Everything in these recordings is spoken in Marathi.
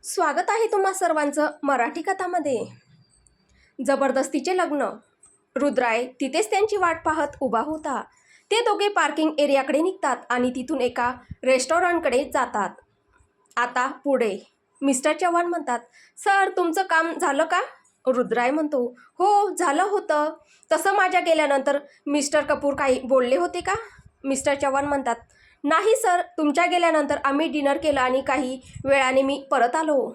स्वागत आहे तुम्हा सर्वांचं मराठी कथामध्ये. जबरदस्तीचे लग्न. रुद्राय तिथेच त्यांची वाट पाहत उभा होता. ते दोघे पार्किंग एरियाकडे निघतात आणि तिथून एका रेस्टॉरंटकडे जातात. आता पुढे मिस्टर चव्हाण म्हणतात, सर तुमचं काम झालं का? रुद्राय म्हणतो, हो झालं होतं. तसं माझ्या गेल्यानंतर मिस्टर कपूर काही बोलले होते का? मिस्टर चव्हाण म्हणतात, नाही सर, तुमच्या गेल्यानंतर आम्ही डिनर केलं आणि काही वेळाने मी परत आलो.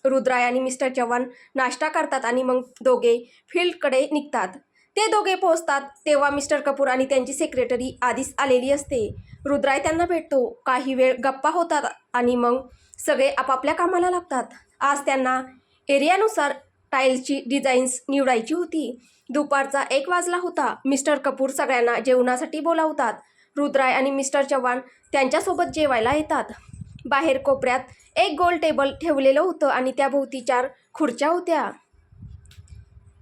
रुद्राय आणि मिस्टर चव्हाण नाश्ता करतात आणि मग दोघे फील्डकडे निघतात. ते दोघे पोहोचतात तेव्हा मिस्टर कपूर आणि त्यांची सेक्रेटरी आधीच आलेली असते. रुद्राय त्यांना भेटतो. काही वेळ गप्पा होतात आणि मग सगळे आपापल्या कामाला लागतात. आज त्यांना एरियानुसार टाईल्सची डिझाईन्स निवडायची होती. दुपारचा 1 वाजला होता. मिस्टर कपूर सगळ्यांना जेवणासाठी बोलावतात. रुद्राय आणि मिस्टर चव्हाण त्यांच्यासोबत जेवायला येतात. बाहेर कोपऱ्यात एक गोल टेबल ठेवलेलं होतं आणि त्याभोवती 4 खुर्च्या होत्या.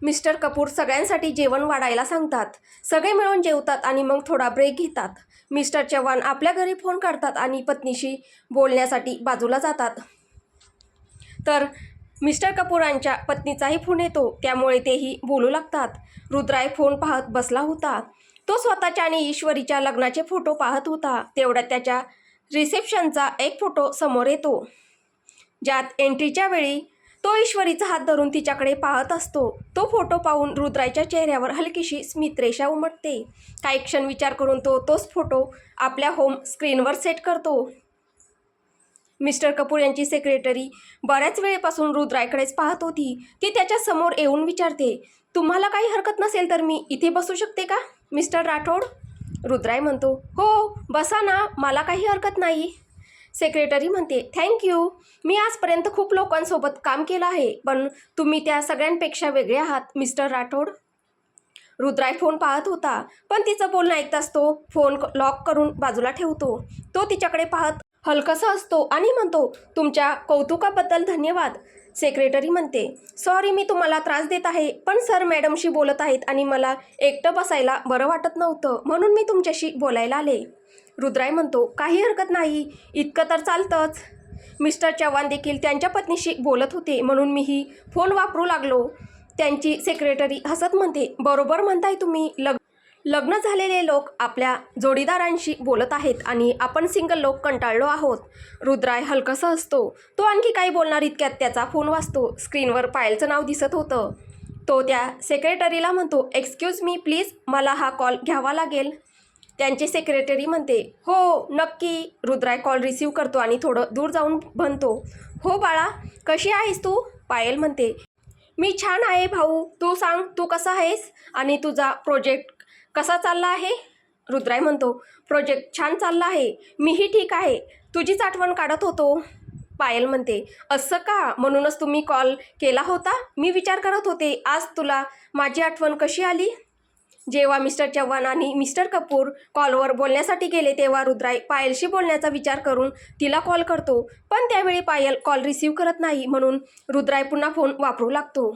मिस्टर कपूर सगळ्यांसाठी जेवण वाढायला सांगतात. सगळे मिळून जेवतात आणि मग थोडा ब्रेक घेतात. मिस्टर चव्हाण आपल्या घरी फोन करतात आणि पत्नीशी बोलण्यासाठी बाजूला जातात. तर मिस्टर कपूरांच्या पत्नीचाही फोन येतो, त्यामुळे तेही बोलू लागतात. रुद्राय फोन पाहत बसला होता. तो स्वतःच्या आणि ईश्वरीच्या लग्नाचे फोटो पाहत होता. तेवढ्यात त्याच्या रिसेप्शनचा एक फोटो समोर येतो, ज्यात एंट्रीच्या वेळी तो ईश्वरीचा हात धरून तिच्याकडे पाहत असतो. तो फोटो पाहून रुद्रायच्या चेहऱ्यावर हलकीशी स्मितरेषा उमटते. काही क्षण विचार करून तो तोच फोटो आपल्या होम स्क्रीनवर सेट करतो. मिस्टर कपूर यांची सेक्रेटरी बऱ्याच वेळेपासून रुद्रायकडेच पाहत होती. ती त्याच्या समोर येऊन विचारते, तुम्हाला काही हरकत नसेल तर मी इथे बसू शकते का मिस्टर राठोड? रुद्राय म्हणतो, हो बसा ना, मला काही हरकत नाही. सेक्रेटरी म्हणते, थँक्यू. मी आजपर्यंत खूप लोकांसोबत काम केलं आहे, पण तुम्ही त्या सगळ्यांपेक्षा वेगळे आहात मिस्टर राठोड. रुद्राय फोन पाहत होता, पण तिचं बोलणं ऐकताच तो फोन लॉक करून बाजूला ठेवतो. तो तिच्याकडे पाहत हलकसा असतो आणि म्हणतो, तुमच्या कौतुकाबद्दल धन्यवाद. सेक्रेटरी म्हणते, सॉरी मी तुम्हाला त्रास देत आहे, पण सर मॅडमशी बोलत आहेत आणि मला एकटं बसायला बरं वाटत नव्हतं, म्हणून मी तुमच्याशी बोलायला आले. रुद्राय म्हणतो, काही हरकत नाही, इतकं तर चालतंच. मिस्टर चव्हाण देखील त्यांच्या पत्नीशी बोलत होते, म्हणून मीही फोन वापरू लागलो. त्यांची सेक्रेटरी हसत म्हणते, बरोबर म्हणताय तुम्ही. लग्न झालेले लोक आपल्या जोडीदारांशी बोलत आहेत आणि आपण सिंगल लोक कंटाळलो आहोत. रुद्राय हलकसा असतो. तो आणखी काही बोलणार इतक्यात त्याचा फोन वाजतो. स्क्रीनवर पायलचं नाव दिसत होतं. तो त्या सेक्रेटरीला म्हणतो, एक्सक्यूज मी प्लीज, मला हा कॉल घ्यावा लागेल. त्यांचे सेक्रेटरी म्हणते, हो नक्की. रुद्राय कॉल रिसीव करतो आणि थोडं दूर जाऊन म्हणतो, हो बाळा, कशी आहेस तू? पायल म्हणते, मी छान आहे भाऊ, तू सांग, तू कसा आहेस आणि तुझा प्रोजेक्ट कसा चालला आहे? रुद्राय म्हणतो, प्रोजेक्ट छान चालला आहे, मीही ठीक आहे, तुझीच आठवण काढत होतो. पायल म्हणते, असं का, म्हणूनच तुम्ही कॉल केला होता? मी विचार करत होते आज तुला माझी आठवण कशी आली. जेव्हा मिस्टर चव्हाण आणि मिस्टर कपूर कॉलवर बोलण्यासाठी गेले तेव्हा रुद्राय पायलशी बोलण्याचा विचार करून तिला कॉल करतो, पण त्यावेळी पायल कॉल रिसीव करत नाही, म्हणून रुद्राय पुन्हा फोन वापरू लागतो.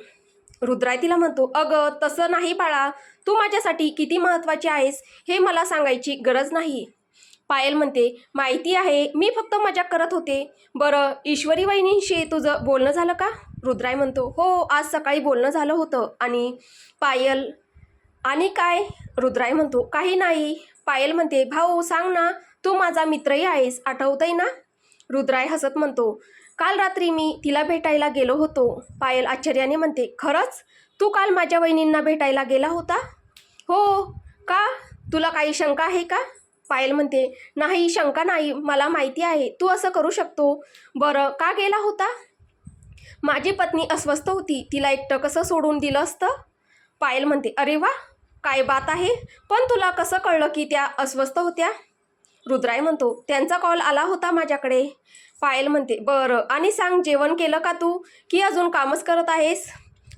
रुद्राय तिला म्हणतो, अगं तसं नाही बाळा, तू माझ्यासाठी किती महत्त्वाची आहेस हे मला सांगायची गरज नाही. पायल म्हणते, माहिती आहे, मी फक्त मजाक करत होते. बरं, ईश्वरी वहिनींशी तुझं बोलणं झालं का? रुद्राय म्हणतो, हो आज सकाळी बोलणं झालं होतं. आणि पायल, आणि काय? रुद्राय म्हणतो, काही नाही. पायल म्हणते, भाऊ सांग ना, तू माझा मित्रही आहेस, आठवतंय ना? रुद्राय हसत म्हणतो, काल रात्री मी तिला भेटायला गेलो होतो. पायल आश्चर्याने म्हणते, खरंच? तू काल माझ्या वहिनींना भेटायला गेला होता? हो का? तुला काही शंका आहे का? पायल म्हणते, नाही शंका नाही, मला माहिती आहे तू असं करू शकतो. बरं का गेला होता? माझी पत्नी अस्वस्थ होती, तिला एकटं कसं सोडून दिलं असतं? पायल म्हणते, अरे वा, काय बात आहे, पण तुला कसं कळलं की त्या अस्वस्थ होत्या? रुद्राय म्हणतो, त्यांचा कॉल आला होता माझ्याकडे. पायल म्हणते, बरं, आणि सांग, जेवण केलं का तू, की अजून कामच करत आहेस?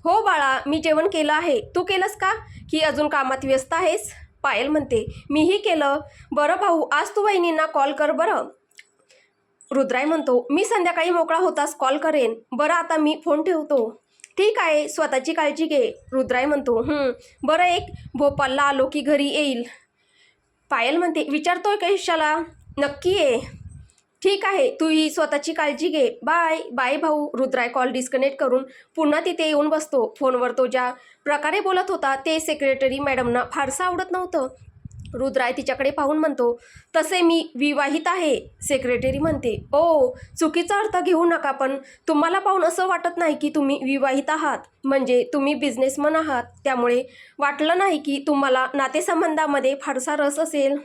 हो बाळा, मी जेवण केलं आहे, तू केलंस का, की अजून कामात व्यस्त आहेस? पायल म्हणते, मीही केलं. बरं भाऊ, आज तू वहिनींना कॉल कर बरं. रुद्राय म्हणतो, मी संध्याकाळी मोकळा होतास कॉल करेन. बरं आता मी फोन ठेवतो. ठीक आहे, स्वतःची काळजी घे. रुद्राय म्हणतो, बरं, एक भोपालला आलो की घरी येईल. पायल म्हणते, विचारतोय कशाला, नक्की ये. ठीक आहे, तू ही स्वतःची काळजी घे, बाय बाय भाऊ. रुद्राय कॉल डिस्कनेक्ट करून पुन्हा तिथे येऊन बसतो. फोनवर तो ज्या प्रकारे बोलत होता ते सेक्रेटरी मॅडमना फारसं आवडत नव्हतं. रुद्राय तिच्याकडे पाहून म्हणतो, तसे मी विवाहित आहे. सेक्रेटरी म्हणते, ओ चुकीचा अर्थ घेऊ नका, पण तुम्हाला पाहून असं वाटत नाही की तुम्ही विवाहित आहात. म्हणजे तुम्ही बिझनेसमन आहात, त्यामुळे वाटलं नाही की तुम्हाला नातेसंबंधामध्ये फारसा रस असेल.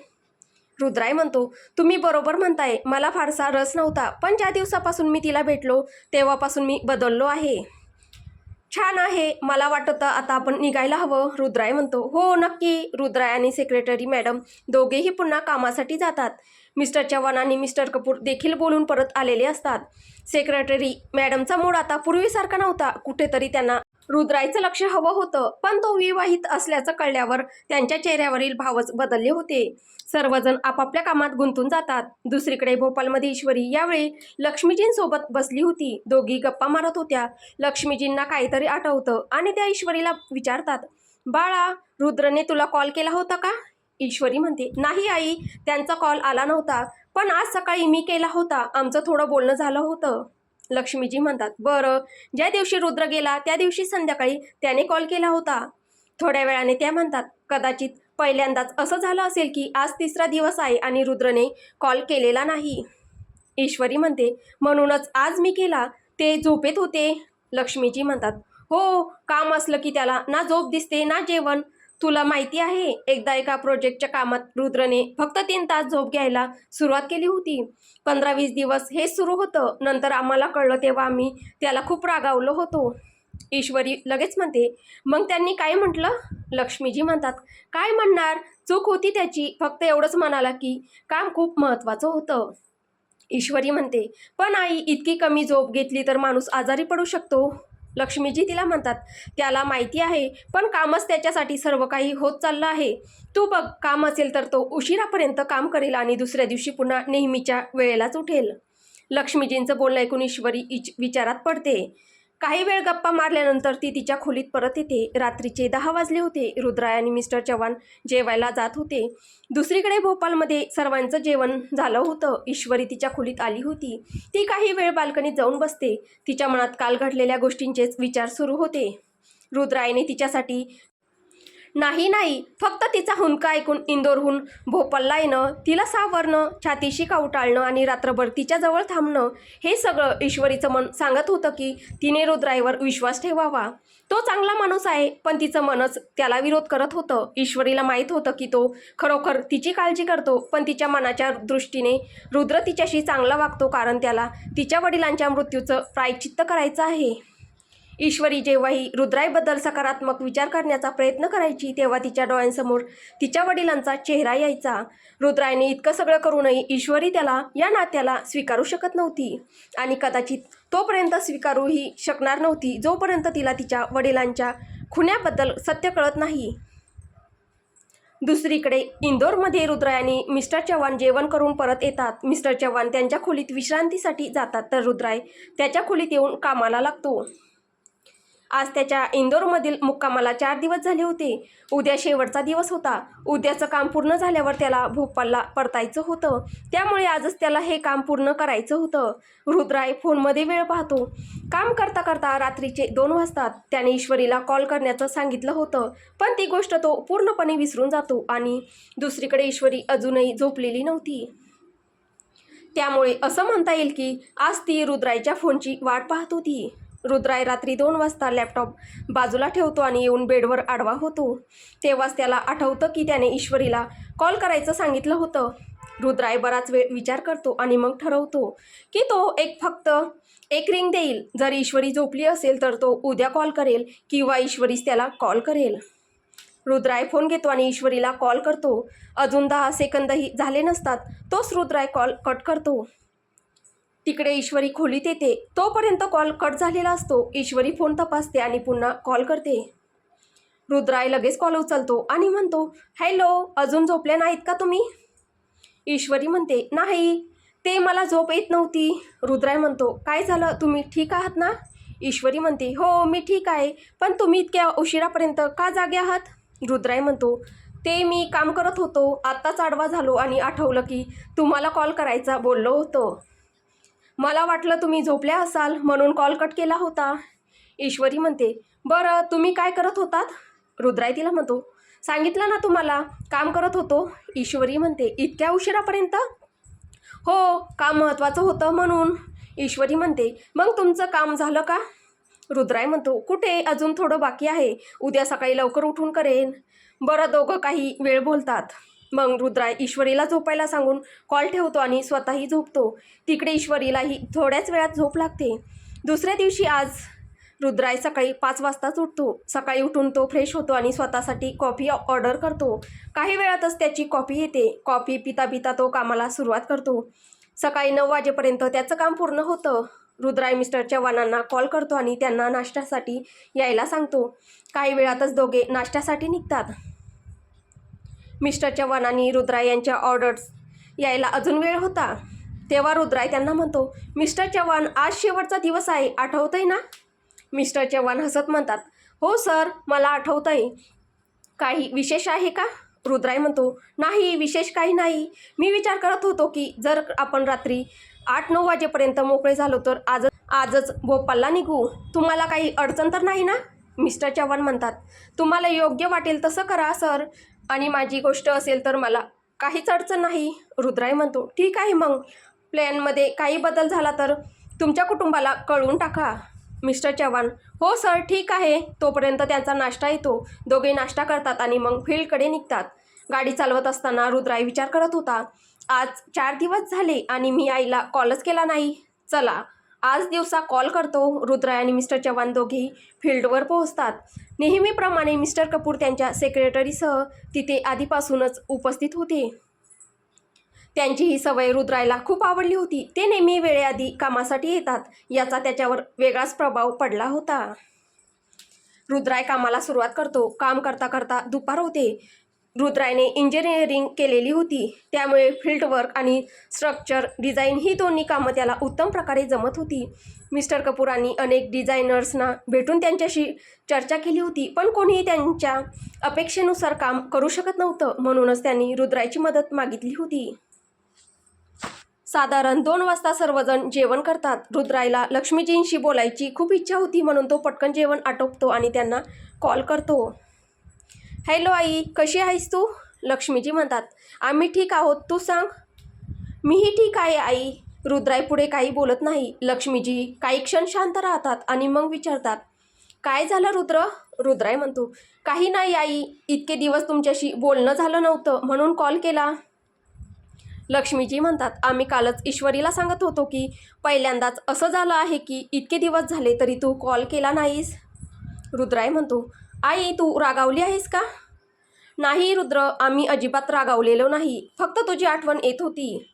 रुद्राय म्हणतो, तुम्ही बरोबर म्हणताय, मला फारसा रस नव्हता, पण ज्या दिवसापासून मी तिला भेटलो तेव्हापासून मी बदललो आहे. छान आहे, मला वाटतं आता आपण निघायला हवं. रुद्राय म्हणतो, हो नक्की. रुद्राय आणि सेक्रेटरी मॅडम दोघेही पुन्हा कामासाठी जातात. मिस्टर चव्हाण आणि मिस्टर कपूर देखील बोलून परत आलेले असतात. सेक्रेटरी मॅडमचा मूड आता पूर्वीसारखा नव्हता. कुठेतरी त्यांना रुद्रायचं लक्ष हवं होतं, पण तो विवाहित असल्याचं कळल्यावर त्यांच्या चेहऱ्यावरील भावच बदलले होते. सर्वजण आपापल्या कामात गुंतून जातात. दुसरीकडे भोपाळमध्ये ईश्वरी यावेळी लक्ष्मीजींसोबत बसली होती. दोघी गप्पा मारत होत्या. लक्ष्मीजींना काहीतरी आठवतं आणि त्या ईश्वरीला विचारतात, बाळा, रुद्रने तुला कॉल केला होता का? ईश्वरी म्हणते, नाही आई, त्यांचा कॉल आला नव्हता, पण आज सकाळी मी केला होता. आमचं थोडं बोलणं झालं होतं. लक्ष्मीजी म्हणतात, बरं, ज्या दिवशी रुद्र गेला त्या दिवशी संध्याकाळी त्याने कॉल केला होता. थोड्या वेळाने त्या म्हणतात, कदाचित पहिल्यांदाच असं झालं असेल की आज तिसरा दिवस आहे आणि रुद्रने कॉल केलेला नाही. ईश्वरी म्हणते, म्हणूनच आज मी केला. ते झोपेत होते. लक्ष्मीजी म्हणतात, हो, काम असलं की त्याला ना झोप दिसते ना जेवण. तुला माहिती आहे, एकदा एका प्रोजेक्टच्या कामात रुद्रने फक्त 3 तास झोप घ्यायला सुरुवात केली होती. 15-20 दिवस हेच सुरू होतं. नंतर आम्हाला कळलं तेव्हा आम्ही त्याला खूप रागावलो होतो. ईश्वरी लगेच म्हणते, मग त्यांनी काय म्हटलं? लक्ष्मीजी म्हणतात, काय म्हणणार, चूक होती त्याची, फक्त एवढंच म्हणाला की काम खूप महत्त्वाचं होतं. ईश्वरी म्हणते, पण आई, इतकी कमी झोप घेतली तर माणूस आजारी पडू शकतो. लक्ष्मीजी तिला म्हणतात, त्याला माहिती आहे, पण कामच त्याच्यासाठी सर्व काही होत चाललं आहे. तू बघ, काम असेल तर तो उशिरापर्यंत काम करेल आणि दुसऱ्या दिवशी पुन्हा नेहमीच्या वेळेलाच उठेल. लक्ष्मीजींचं बोलणं ऐकून ईश्वरी विचारात पडते. काही वेळ गप्पा मारल्यानंतर ती तिच्या खोलीत परत येते. रात्रीचे 10 वाजले होते. रुद्राय आणि मिस्टर चव्हाण जेवायला जात होते. दुसरीकडे भोपाळमध्ये सर्वांचं जेवण झालं होतं. ईश्वरी तिच्या खोलीत आली होती. ती काही वेळ बाल्कनीत जाऊन बसते. तिच्या मनात काल घडलेल्या गोष्टींचेच विचार सुरू होते. रुद्रायने तिच्यासाठी नाही, फक्त तिचा हुंदका ऐकून इंदोरहून भोपाळला येणं, तिला सावरणं, छातीशी कावटाळणं आणि रात्रभर तिच्याजवळ थांबणं, हे सगळं ईश्वरीचं मन सांगत होतं की तिने रुद्रायवर विश्वास ठेवावा. तो चांगला माणूस आहे, पण तिचं मनच त्याला विरोध करत होतं. ईश्वरीला माहीत होतं की तो खरोखर तिची काळजी करतो, पण तिच्या मनाच्या दृष्टीने रुद्र तिच्याशी चांगला वागतो, कारण त्याला तिच्या वडिलांच्या मृत्यूचं प्रायश्चित्त करायचं आहे. ईश्वरी जेव्हाही रुद्रायबद्दल सकारात्मक विचार करण्याचा प्रयत्न करायची, तेव्हा तिच्या डोळ्यांसमोर तिच्या वडिलांचा चेहरा यायचा. रुद्रायने इतकं सगळं करूनही ईश्वरी त्याला, या नात्याला स्वीकारू शकत नव्हती आणि कदाचित तोपर्यंत स्वीकारूही शकणार नव्हती जोपर्यंत तिला तिच्या वडिलांच्या खुन्याबद्दल सत्य कळत नाही. दुसरीकडे इंदोरमध्ये रुद्राय आणि मिस्टर चव्हाण जेवण करून परत येतात. मिस्टर चव्हाण त्यांच्या खोलीत विश्रांतीसाठी जातात, तर रुद्राय त्याच्या खोलीत येऊन कामाला लागतो. आज त्याच्या इंदोरमधील मुक्कामाला 4 दिवस झाले होते. उद्या शेवटचा दिवस होता. उद्याचं काम पूर्ण झाल्यावर त्याला भोपाळला परतायचं होतं, त्यामुळे आजच त्याला हे काम पूर्ण करायचं होतं. रुद्राय फोनमध्ये वेळ पाहतो. काम करता करता रात्रीचे 2 वाजतात. त्याने ईश्वरीला कॉल करण्याचं सांगितलं होतं, पण ती गोष्ट तो पूर्णपणे विसरून जातो आणि दुसरीकडे ईश्वरी अजूनही झोपलेली नव्हती. त्यामुळे असं म्हणता येईल की आज ती रुद्रायच्या फोनची वाट पाहत होती. रुद्राय रात्री 2 वाजता लॅपटॉप बाजूला ठेवतो आणि येऊन बेडवर आडवा होतो. तेव्हाच त्याला आठवतं की त्याने ईश्वरीला कॉल करायचं सांगितलं होतं. रुद्राय बराच वेळ विचार करतो आणि मग ठरवतो की तो फक्त एक रिंग देईल. जर ईश्वरी झोपली असेल तर तो उद्या कॉल करेल किंवा ईश्वरीच त्याला कॉल करेल. रुद्राय फोन घेतो आणि ईश्वरीला कॉल करतो. अजून 10 सेकंदही झाले नसतात तोच रुद्राय कॉल कट करतो. तिकडे ईश्वरी खोलीत येते. तोपर्यंत कॉल कट झालेला असतो. ईश्वरी फोन तपासते आणि पुन्हा कॉल करते. रुद्राय लगेच कॉल उचलतो आणि म्हणतो, हॅलो, अजून झोपल्या नाहीत का तुम्ही? ईश्वरी म्हणते, नाही, ते मला झोप येत नव्हती. रुद्राय म्हणतो, काय झालं, तुम्ही ठीक आहात ना? ईश्वरी म्हणते, हो, मी ठीक आहे, पण तुम्ही इतक्या उशिरापर्यंत का जागे आहात? रुद्राय म्हणतो, ते मी काम करत होतो, आत्ताच आडवा झालो आणि आठवलं की तुम्हाला कॉल करायचा बोललो होतो. मला वाटलं तुम्ही झोपल्या असाल म्हणून कॉल कट केला होता. ईश्वरी म्हणते, बरं तुम्ही काय करत होतात? रुद्राई तिला म्हणतो, सांगितलं ना तुम्हाला काम करत होतो. ईश्वरी म्हणते, इतक्या उशिरापर्यंत? हो, काम महत्त्वाचं होतं म्हणून. ईश्वरी म्हणते, मग तुमचं काम झालं का? रुद्राई म्हणतो, कुठे, अजून थोडं बाकी आहे, उद्या सकाळी लवकर उठून करेन. बरं, दोघं काही वेळ बोलतात. मग रुद्राई ईश्वरीला झोपायला सांगून कॉल ठेवतो आणि स्वतःही झोपतो. तिकडे ईश्वरीलाही थोड्याच वेळात झोप लागते. दुसऱ्या दिवशी आज रुद्राई सकाळी 5 वाजताच उठतो. सकाळी उठून तो फ्रेश होतो आणि स्वतःसाठी कॉफी ऑर्डर करतो. काही वेळातच त्याची कॉफी येते. कॉफी पिता पिता तो कामाला सुरुवात करतो. सकाळी 9 वाजेपर्यंत त्याचं काम पूर्ण होतं. रुद्राई मिस्टर चव्हाणांना कॉल करतो आणि त्यांना नाश्त्यासाठी यायला सांगतो. काही वेळातच दोघे नाश्त्यासाठी निघतात. मिस्टर चव्हाण आणि रुद्राई यांच्या ऑर्डर्स यायला अजून वेळ होता. तेव्हा रुद्राई त्यांना म्हणतो, मिस्टर चव्हाण, आज शेवटचा दिवस आहे, आठवतंय ना? मिस्टर चव्हाण हसत म्हणतात, हो सर, मला आठवतंय. काही विशेष आहे का? रुद्राई म्हणतो, नाही, विशेष काही नाही. मी विचार करत होतो की जर आपण रात्री 8-9 वाजेपर्यंत मोकळे झालो तर आजच भोपाळला निघू. तुम्हाला काही अडचण तर नाही ना? मिस्टर चव्हाण म्हणतात, तुम्हाला योग्य वाटेल तसं करा सर, आणि माझी गोष्ट असेल तर मला काहीच अडचण नाही. रुद्राई म्हणतो, ठीक आहे, मग प्लॅनमध्ये काही बदल झाला तर तुमच्या कुटुंबाला कळवून टाका. मिस्टर चव्हाण, हो सर, ठीक आहे. तोपर्यंत त्यांचा नाश्ता येतो. दोघे नाश्ता करतात आणि मग फील्डकडे निघतात. गाडी चालवत असताना रुद्राई विचार करत होता, आज 4 दिवस झाले आणि मी आईला कॉलच केला नाही. चला, आज दिवसा कॉल करतो. रुद्राई आणि मिस्टर चव्हाण दोघेही फील्डवर पोहोचतात. नेहमीप्रमाणे मिस्टर कपूर त्यांच्या सेक्रेटरीसह तिथे आधीपासूनच उपस्थित होते. त्यांची ही सवय रुद्राईला खूप आवडली होती. ते नेहमी वेळेआधी कामासाठी येतात. याचा त्याच्यावर वेगळाच प्रभाव पडला होता. रुद्राई कामाला सुरुवात करतो. काम करता करता दुपार होते. रुद्राईने इंजिनिअरिंग केलेली होती, त्यामुळे फील्ड वर्क आणि स्ट्रक्चर डिझाईन ही दोन्ही कामं त्याला उत्तम प्रकारे जमत होती. मिस्टर कपूरांनी अनेक डिझायनर्सना भेटून त्यांच्याशी चर्चा केली होती, पण कोणीही त्यांच्या अपेक्षेनुसार काम करू शकत नव्हतं. म्हणूनच त्यांनी रुद्राईची मदत मागितली होती. साधारण 2 वाजता सर्वजण जेवण करतात. रुद्राईला लक्ष्मीजींशी बोलायची खूप इच्छा होती, म्हणून तो पटकन जेवण आटोपतो आणि त्यांना कॉल करतो. हॅलो आई, कशी आहेस तू? लक्ष्मीजी म्हणतात, आम्ही ठीक आहोत, तू सांग. मीही ठीक आहे आई. रुद्राई पुढे काही बोलत नाही. लक्ष्मीजी काही क्षण शांत राहतात आणि मग विचारतात, काय झालं रुद्र? रुद्राई म्हणतो, काही नाही आई, इतके दिवस तुमच्याशी बोलणं झालं नव्हतं म्हणून कॉल केला. लक्ष्मीजी म्हणतात, आम्ही कालच ईश्वरीला सांगत होतो की पहिल्यांदाच असं झालं आहे की इतके दिवस झाले तरी तू कॉल केला नाहीस. रुद्राई म्हणतो, आई तू रागावली आहेस का? नाही रुद्र, आम्ही अजिबात रागावलेलो नाही, फक्त तुझी आठवण येत होती.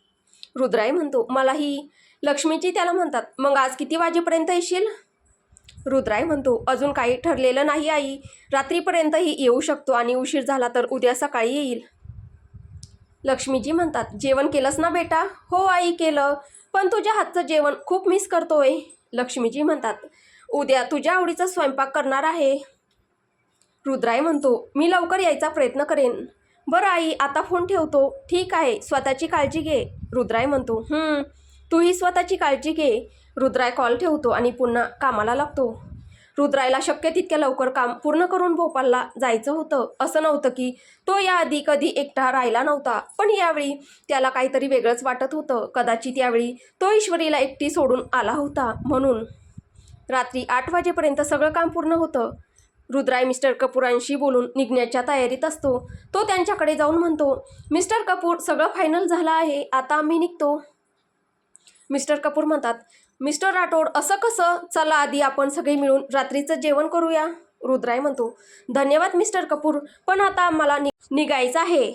रुद्राई म्हणतो, मलाही. लक्ष्मीजी त्याला म्हणतात, मग आज किती वाजेपर्यंत येशील? रुद्राई म्हणतो, अजून काही ठरलेलं नाही आई, रात्रीपर्यंतही येऊ शकतो आणि उशीर झाला तर उद्या सकाळी येईल. लक्ष्मीजी म्हणतात, जेवण केलंस ना बेटा? हो आई, केलं, पण तुझ्या हातचं जेवण खूप मिस करतोय. लक्ष्मीजी म्हणतात, उद्या तुझ्या आवडीचा स्वयंपाक करणार आहे. रुद्राई म्हणतो, मी लवकर यायचा प्रयत्न करेन. बरं आई, आता फोन ठेवतो. ठीक आहे, स्वतःची काळजी घे. रुद्राई म्हणतो, तूही स्वतःची काळजी घे. रुद्राई कॉल ठेवतो आणि पुन्हा कामाला लागतो. रुद्राईला शक्य तितक्या लवकर काम पूर्ण करून भोपाळला जायचं होतं. असं नव्हतं की तो याआधी कधी एकटा राहिला नव्हता, पण यावेळी त्याला काहीतरी वेगळंच वाटत होतं. कदाचित यावेळी तो ईश्वरीला एकटी सोडून आला होता म्हणून. रात्री 8 वाजेपर्यंत सगळं काम पूर्ण होतं. रुद्राई मिस्टर कपूरांशी बोलून निघण्याच्या तयारीत असतो. तो त्यांच्याकडे जाऊन म्हणतो, मिस्टर कपूर, सगळं फायनल झालं आहे, आता आम्ही निघतो. मिस्टर कपूर म्हणतात, मिस्टर राठोड, असं कसं? चला, आधी आपण सगळे मिळून रात्रीचं जेवण करूया. रुद्राई म्हणतो, धन्यवाद मिस्टर कपूर, पण आता आम्हाला निघायचं आहे.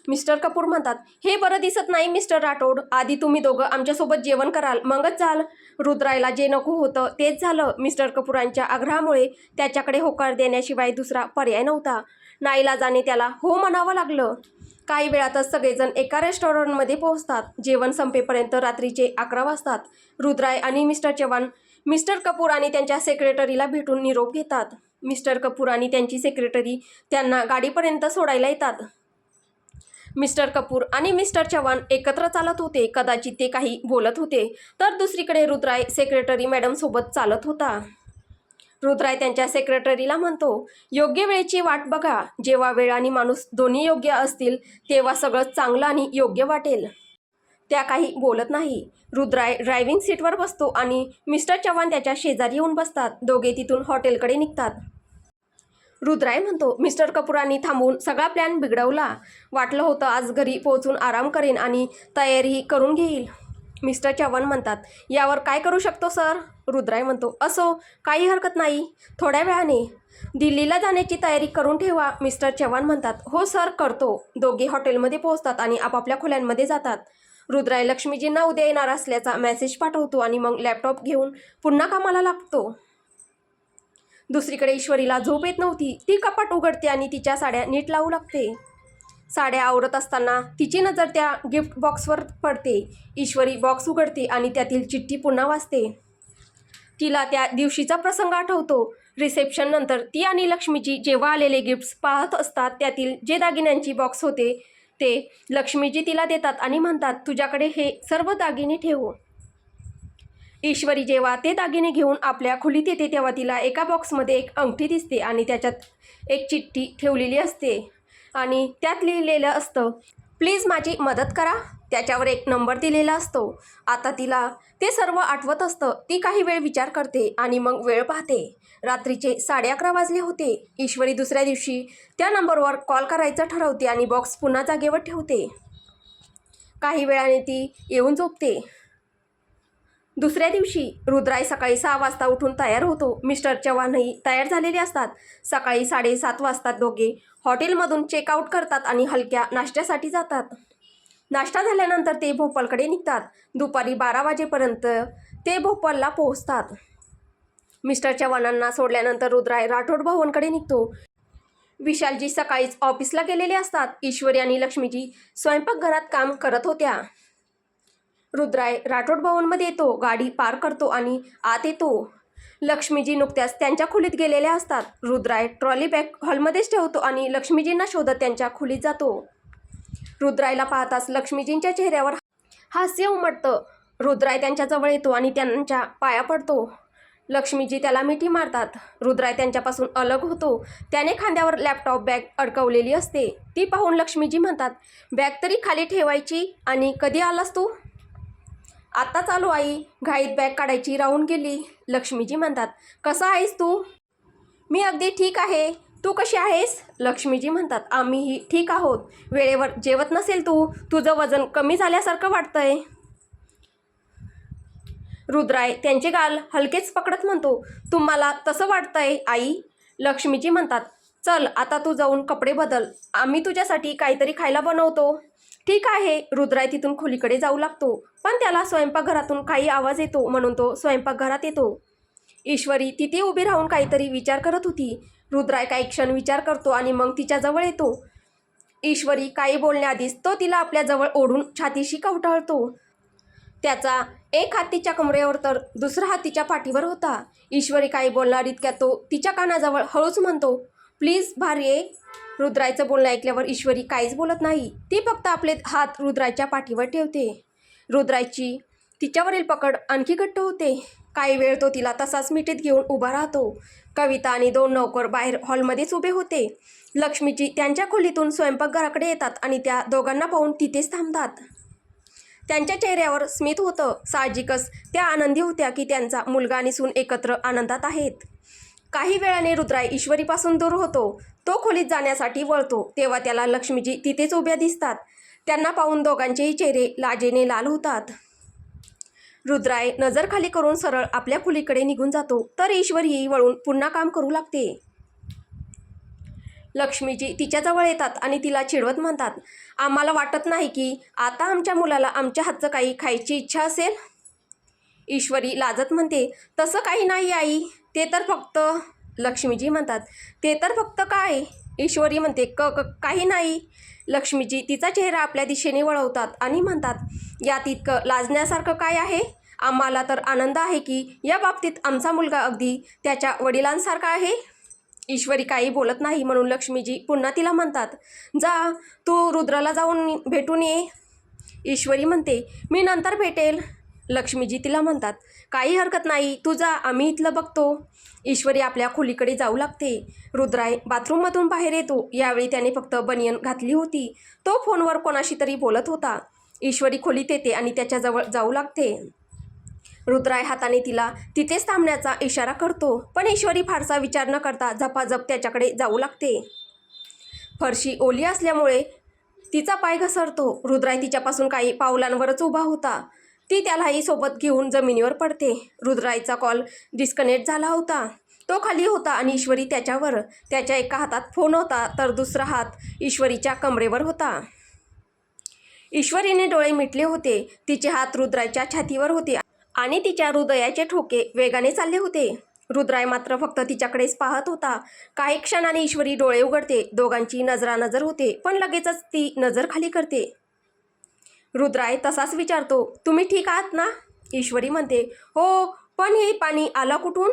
मिस्टर कपूर म्हणतात, हे बरं दिसत नाही मिस्टर राठोड, आधी तुम्ही दोघं आमच्यासोबत जेवण कराल मगच जाल. रुद्राईला जे नको होतं तेच झालं. मिस्टर कपूरांच्या आग्रहामुळे त्याच्याकडे होकार देण्याशिवाय दुसरा पर्याय नव्हता. नाईलाजाने त्याला हो म्हणावं लागलं. काही वेळातच सगळेजण एका रेस्टॉरंटमध्ये पोहोचतात. जेवण संपेपर्यंत रात्रीचे 11 वाजतात. रुद्राई आणि मिस्टर चव्हाण मिस्टर कपूर आणि त्यांच्या सेक्रेटरीला भेटून निरोप घेतात. मिस्टर कपूर आणि त्यांची सेक्रेटरी त्यांना गाडीपर्यंत सोडायला येतात. मिस्टर कपूर आणि मिस्टर चव्हाण एकत्र चालत होते. कदाचित ते काही बोलत होते, तर दुसरीकडे रुद्राय सेक्रेटरी मॅडमसोबत चालत होता. रुद्राय त्यांच्या सेक्रेटरीला म्हणतो, योग्य वेळेची वाट बघा. जेव्हा वेळ आणि माणूस दोन्ही योग्य असतील तेव्हा सगळं चांगलं आणि योग्य वाटेल. त्या काही बोलत नाही. रुद्राय ड्रायव्हिंग सीटवर बसतो आणि मिस्टर चव्हाण त्याच्या शेजारी येऊन बसतात. दोघे तिथून हॉटेलकडे निघतात. रुद्राय म्हणतो, मिस्टर कपूरांनी थांबून सगळा प्लॅन बिघडवला. वाटलं होतं आज घरी पोहोचून आराम करेन आणि तयारीही करून घेईल. मिस्टर चव्हाण म्हणतात, यावर काय करू शकतो सर? रुद्राय म्हणतो, असो, काही हरकत नाही. थोड्या वेळाने दिल्लीला जाण्याची तयारी करून ठेवा. मिस्टर चव्हाण म्हणतात, हो सर, करतो. दोघे हॉटेलमध्ये पोहोचतात आणि आपापल्या खोल्यांमध्ये जातात. रुद्राय लक्ष्मीजींना उद्या येणार असल्याचा मेसेज पाठवतो आणि मग लॅपटॉप घेऊन पुन्हा कामाला लागतो. दुसरीकडे ईश्वरीला झोप येत नव्हती. ती कपाट उघडते आणि तिच्या साड्या नीट लावू लागते. साड्या आवरत असताना तिची नजर त्या गिफ्ट बॉक्सवर पडते. ईश्वरी बॉक्स उघडते आणि त्यातील चिठ्ठी पुन्हा वाचते. तिला त्या दिवशीचा प्रसंग आठवतो. रिसेप्शननंतर ती आणि लक्ष्मीजी जेव्हा आलेले गिफ्ट्स पाहत असतात, त्यातील जे दागिन्यांची बॉक्स होते ते लक्ष्मीजी तिला देतात आणि म्हणतात, तुझ्याकडे हे सर्व दागिने ठेव. ईश्वरी जेव्हा ते दागिने घेऊन आपल्या खोलीत येते तेव्हा तिला एका बॉक्समध्ये एक अंगठी दिसते आणि त्याच्यात एक चिठ्ठी ठेवलेली असते आणि त्यात लिहिलेलं असतं, प्लीज माझी मदत करा. त्याच्यावर एक नंबर दिलेला असतो. आता तिला ते सर्व आठवत असतं. ती काही वेळ विचार करते आणि मग वेळ पाहते. रात्रीचे 11:30 वाजले होते. ईश्वरी दुसऱ्या दिवशी त्या नंबरवर कॉल करायचं ठरवते आणि बॉक्स पुन्हा जागेवर ठेवते. काही वेळाने ती येऊन झोपते. दुसऱ्या दिवशी रुद्राय सकाळी 6 वाजता उठून तयार होतो. मिस्टर चव्हाणही तयार झालेले असतात. सकाळी 7:30 वाजता दोघे हॉटेलमधून चेकआउट करतात आणि हलक्या नाश्त्यासाठी जातात. नाश्ता झाल्यानंतर ते भोपाळकडे निघतात. दुपारी 12 वाजेपर्यंत ते भोपाळला पोहोचतात. मिस्टर चव्हाणांना सोडल्यानंतर रुद्राय राठोड भवनकडे निघतो. विशालजी सकाळीच ऑफिसला गेलेले असतात. ईश्वरी आणि लक्ष्मीजी स्वयंपाकघरात काम करत होत्या. रुद्राय राठोड भवनमध्ये येतो, गाडी पार करतो आणि आत येतो. लक्ष्मीजी नुकत्याच त्यांच्या खोलीत गेलेल्या असतात. रुद्राय ट्रॉली बॅग हॉलमध्येच ठेवतो आणि लक्ष्मीजींना शोधत त्यांच्या खोलीत जातो. रुद्रायला पाहताच लक्ष्मीजींच्या चेहऱ्यावर हास्य उमटतं. रुद्राय त्यांच्याजवळ येतो आणि त्यांच्या पाया पडतो. लक्ष्मीजी त्याला मिठी मारतात. रुद्राय त्यांच्यापासून अलग होतो. त्याने खांद्यावर लॅपटॉप बॅग अडकवलेली असते. ती पाहून लक्ष्मीजी म्हणतात, बॅग तरी खाली ठेवायची आणि कधी आलास तू? आत्ताच आलो आई. घाईत बॅग काढायची राहून गेली. लक्ष्मीजी म्हणतात, कसा आहेस तू? मी अगदी ठीक आहे. तू कशी आहेस? लक्ष्मीजी म्हणतात, आम्हीही ठीक आहोत. वेळेवर जेवत नसेल तू. तुझं वजन कमी झाल्यासारखं वाटतंय. रुद्राय त्यांचे गाल हलकेच पकडत म्हणतो, तुम्हाला तसं वाटतंय आई? लक्ष्मीजी म्हणतात, चल आता तू जाऊन कपडे बदल. आम्ही तुझ्यासाठी काहीतरी खायला बनवतो. ठीक आहे. रुद्राय तिथून खोलीकडे जाऊ लागतो. पण त्याला स्वयंपाकघरातून काही आवाज येतो म्हणून तो स्वयंपाकघरात येतो. ईश्वरी तिथे उभी राहून काहीतरी विचार करत होती. रुद्राय काही क्षण विचार करतो आणि मग तिच्याजवळ येतो. ईश्वरी काही बोलण्याआधीच तो तिला आपल्याजवळ ओढून छातीशी कवटाळतो. त्याचा एक हात तिच्या कमरेवर तर दुसरा हात तिच्या पाठीवर होता. ईश्वरी काही बोलणार इतक्यात तो तिच्या कानाजवळ हळूच म्हणतो, प्लीज भारी आहे. रुद्रायचं बोलणं ऐकल्यावर ईश्वरी काहीच बोलत नाही. ती फक्त आपले हात रुद्रायच्या पाठीवर ठेवते. रुद्रायची तिच्यावरील पकड आणखी घट्ट होते. काही वेळ तो तिला तसाच मिठीत घेऊन उभा राहतो. कविता आणि 2 नौकर बाहेर हॉलमध्येच उभे होते. लक्ष्मीजी त्यांच्या खोलीतून स्वयंपाकघराकडे येतात आणि त्या दोघांना पाहून तिथेच थांबतात. त्यांच्या चेहऱ्यावर स्मित होतं. साहजिकच त्या आनंदी होत्या की त्यांचा मुलगा आणि सून एकत्र आनंदात आहेत. काही वेळाने रुद्राय ईश्वरीपासून दूर होतो. तो खोलीत जाण्यासाठी वळतो तेव्हा त्याला लक्ष्मीजी तिथेच उभ्या दिसतात. त्यांना पाहून दोघांचेही चेहरे लाजेने लाल होतात. रुद्राय नजर खाली करून सरळ आपल्या खोलीकडे निघून जातो, तर ईश्वरीही वळून पुन्हा काम करू लागते. लक्ष्मीजी तिच्याजवळ येतात आणि तिला चिडवत म्हणतात, आम्हाला वाटत नाही की आता आमच्या मुलाला आमच्या हातचं काही खायची इच्छा असेल. ईश्वरी लाजत म्हणते, तसं काही नाही आई. ते तर फक्त. लक्ष्मीजी म्हणतात, ते तर फक्त काय? ईश्वरी म्हणते, काही नाही. लक्ष्मीजी तिचा चेहरा आपल्या दिशेने वळवतात आणि म्हणतात, यात इतकं लाजण्यासारखं काय आहे? आम्हाला तर आनंद आहे की या बाबतीत आमचा मुलगा अगदी त्याच्या वडिलांसारखा आहे. ईश्वरी काही बोलत नाही म्हणून लक्ष्मीजी पुन्हा तिला म्हणतात, जा तू रुद्राला जाऊन भेटून ये. ईश्वरी म्हणते, मी नंतर भेटेल. लक्ष्मीजी तिला म्हणतात, काही हरकत नाही, तू जा, आम्ही इथलं बघतो. ईश्वरी आपल्या खोलीकडे जाऊ लागते. रुद्राय बाथरूममधून बाहेर येतो. यावेळी त्याने फक्त बनियन घातली होती. तो फोनवर कोणाशी तरी बोलत होता. ईश्वरी खोलीत येते आणि त्याच्याजवळ जाऊ लागते. रुद्राय हाताने तिला तिथेच थांबण्याचा इशारा करतो, पण ईश्वरी फारसा विचार न करता झपाझप त्याच्याकडे जाऊ लागते. फरशी ओली असल्यामुळे तिचा पाय घसरतो. रुद्राय तिच्यापासून काही पावलांवरच उभा होता. ती त्यालाही सोबत घेऊन जमिनीवर पडते. रुद्रायचा कॉल डिस्कनेक्ट झाला होता. तो खाली होता आणि ईश्वरी त्याच्यावर. त्याच्या एका हातात फोन होता तर दुसरा हात ईश्वरीच्या कमरेवर होता. ईश्वरीने डोळे मिटले होते. तिचे हात रुद्रायच्या छातीवर होते आणि तिच्या हृदयाचे ठोके वेगाने चालले होते. रुद्राय मात्र फक्त तिच्याकडेच पाहत होता. काही क्षणाने ईश्वरी डोळे उघडते. दोघांची नजरानजर होते, पण लगेचच ती नजर खाली करते. रुद्राय तसाच विचारतो, तुम्ही ठीक आहात ना? ईश्वरी म्हणते, हो, पण हे पाणी आलं कुठून?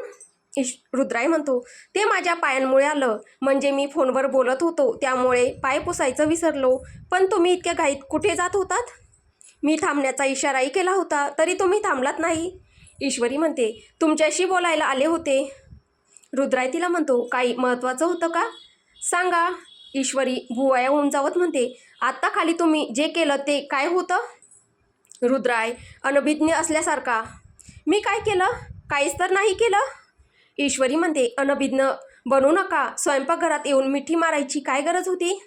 रुद्राय म्हणतो, ते माझ्या पायांमुळे आलं. म्हणजे मी फोनवर बोलत होतो त्यामुळे पाय पुसायचं विसरलो. पण तुम्ही इतक्या घाईत कुठे जात होतात? मी थांबण्याचा इशाराही केला होता तरी तुम्ही थांबलात नाही. ईश्वरी म्हणते, तुमच्याशी बोलायला आले होते. रुद्राय तिला म्हणतो, काही महत्त्वाचं होतं का? सांगा. ईश्वरी भुवया उंचावत म्हणते, आत्ता खाली तुम्ही जे केलं ते काय होतं? रुद्राय अनभिज्ञ असल्यासारखा, मी काय केलं? काहीच तर नाही केलं. ईश्वरी म्हणते, अनभिज्ञ बनू नका. स्वयंपाकघरात येऊन मिठी मारायची काय गरज होती?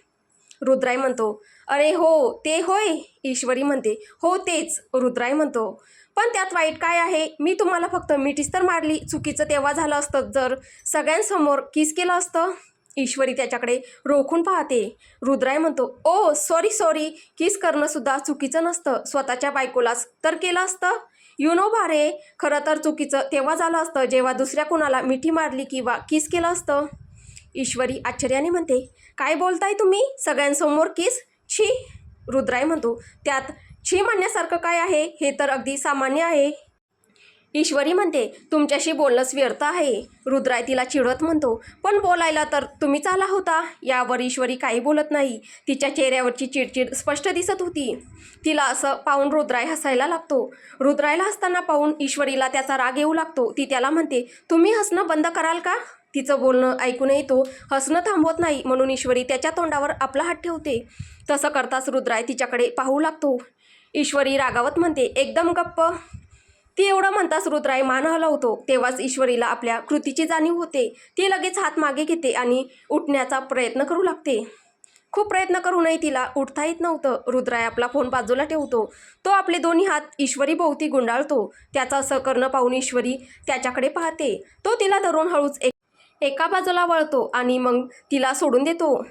रुद्राय म्हणतो, अरे हो ते होय. ईश्वरी म्हणते, हो तेच. रुद्राय म्हणतो, पण त्यात वाईट काय आहे? मी तुम्हाला फक्त मिठीच तर मारली. चुकीचं तेव्हा झालं असतं जर सगळ्यांसमोर किस केलं असतं. ईश्वरी त्याच्याकडे रोखून पाहते. रुद्राय म्हणतो, ओ सॉरी, किस करणंसुद्धा चुकीचं नसतं. स्वतःच्या बायकोलाच तर केलं असतं. यू नो भारे, खरं तर चुकीचं तेव्हा झालं असतं जेव्हा दुसऱ्या कुणाला मिठी मारली किंवा किस केलं असतं. ईश्वरी आश्चर्याने म्हणते, काय बोलताय तुम्ही? सगळ्यांसमोर किस? छी. रुद्राय म्हणतो, त्यात छी म्हणण्यासारखं काय आहे? हे तर अगदी सामान्य आहे. ईश्वरी म्हणते, तुमच्याशी बोलणंच व्यर्थ आहे. रुद्राय तिला चिडवत म्हणतो, पण बोलायला तर तुम्हीच आला होता. यावर ईश्वरी काही बोलत नाही. तिच्या चेहऱ्यावरची चिडचिड स्पष्ट दिसत होती. तिला असं पाहून रुद्राय हसायला लागतो. रुद्रायला हसताना पाहून ईश्वरीला त्याचा राग येऊ लागतो. ती त्याला म्हणते, तुम्ही हसणं बंद कराल का? तिचं बोलणं ऐकूनही तो हसणं थांबवत नाही म्हणून ईश्वरी त्याच्या तोंडावर आपला हात ठेवते. तसं करताच रुद्राय तिच्याकडे पाहू लागतो. ईश्वरी रागावत म्हणते, एकदम गप्प. ती एवढं म्हणताच रुद्राय मान हलवतो. तेव्हाच ईश्वरीला आपल्या कृतीची जाणीव होते. ती लगेच हात मागे घेते आणि उठण्याचा प्रयत्न करू लागते. खूप प्रयत्न करूनही तिला उठता येत नव्हतं. रुद्राय आपला फोन बाजूला ठेवतो. तो आपले दोन्ही हात ईश्वरी भोवती गुंडाळतो. त्याचं असं करणं पाहून ईश्वरी त्याच्याकडे पाहते. तो तिला धरून हळूच एका बाजूला वळतो आणि मग तिला सोडून देतो.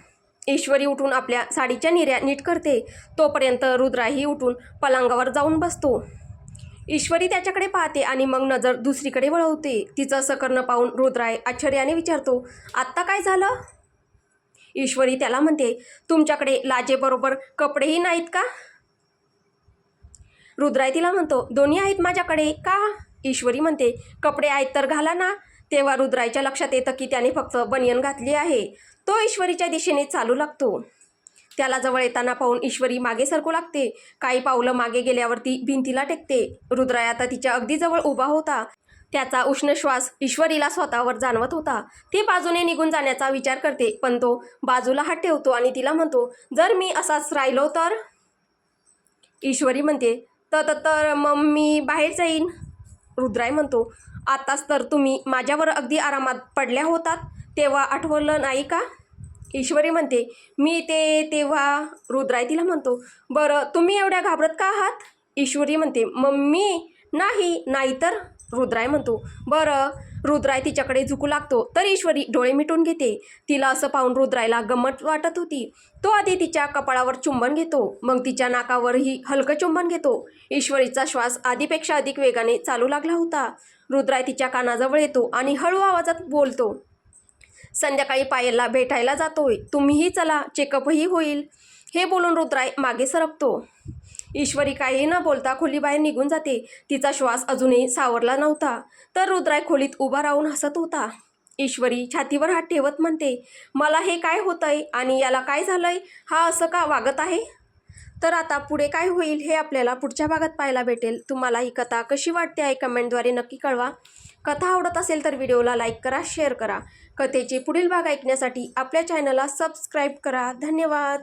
ईश्वरी उठून आपल्या साडीच्या निर्या नीट करते. तोपर्यंत रुद्रायही उठून पलंगावर जाऊन बसतो. ईश्वरी त्याच्याकडे पाहते आणि मग नजर दुसरीकडे वळवते. तिचं असं करणं पाहून रुद्राय आश्चर्याने विचारतो, आत्ता काय झालं? ईश्वरी त्याला म्हणते, तुमच्याकडे लाजेबरोबर कपडेही नाहीत का? रुद्राय तिला म्हणतो, दोन्ही आहेत माझ्याकडे. का? ईश्वरी म्हणते, कपडे आहेत तर घाला ना. तेव्हा रुद्रायच्या लक्षात येतं की त्याने फक्त बनियन घातली आहे. तो ईश्वरीच्या दिशेने चालू लागतो. त्याला जवळ येताना पाहून ईश्वरी मागे सरकू लागते. काही पावलं मागे गेल्यावरती भिंतीला टेकते. रुद्राय आता तिच्या अगदी जवळ उभा होता. त्याचा उष्ण श्वास ईश्वरीला स्वतःवर जाणवत होता. ती बाजूने निघून जाण्याचा विचार करते, पण तो बाजूला हात ठेवतो आणि तिला म्हणतो, जर मी असाच राहिलो तर? ईश्वरी म्हणते, तर मग मी बाहेर जाईन. रुद्राय म्हणतो, आताच तर तुम्ही माझ्यावर अगदी आरामात पडल्या होतात, तेव्हा आठवलं नाही का? ईश्वरी म्हणते, मी तेव्हा. रुद्राय तिला म्हणतो, बरं तुम्ही एवढ्या घाबरत का आहात? ईश्वरी म्हणते, मम्मी नाही तर. रुद्राय म्हणतो, बरं. रुद्राय तिच्याकडे झुकू लागतो तर ईश्वरी डोळे मिटून घेते. तिला असं पाहून रुद्रायला गंमत वाटत होती. तो आधी तिच्या कपाळावर चुंबन घेतो, मग तिच्या नाकावरही हलकं चुंबन घेतो. ईश्वरीचा श्वास आधीपेक्षा अधिक वेगाने चालू लागला होता. रुद्राय तिच्या कानाजवळ येतो आणि हळू आवाजात बोलतो, संध्याकाळी पायलला भेटायला जातोय, तुम्हीही चला, चेकअपही होईल. हे बोलून रुद्राय मागे सरकतो. ईश्वरी काही न बोलता खोलीबाहेर निघून जाते. तिचा श्वास अजूनही सावरला नव्हता तर रुद्राय खोलीत उभा राहून हसत होता. ईश्वरी छातीवर हात ठेवत म्हणते, मला हे काय होतंय आणि याला काय झालंय, हा असं का वागत आहे. तर आता पुढे काय होईल हे आपल्याला पुढच्या भागात पाहायला भेटेल. तुम्हाला ही कथा कशी वाटते आहे कमेंटद्वारे नक्की कळवा. कथा आवडत असेल तर व्हिडिओला लाईक करा, शेअर करा. कथेचे पुढील भाग ऐकण्यासाठी आपल्या चॅनलला सबस्क्राईब करा. धन्यवाद.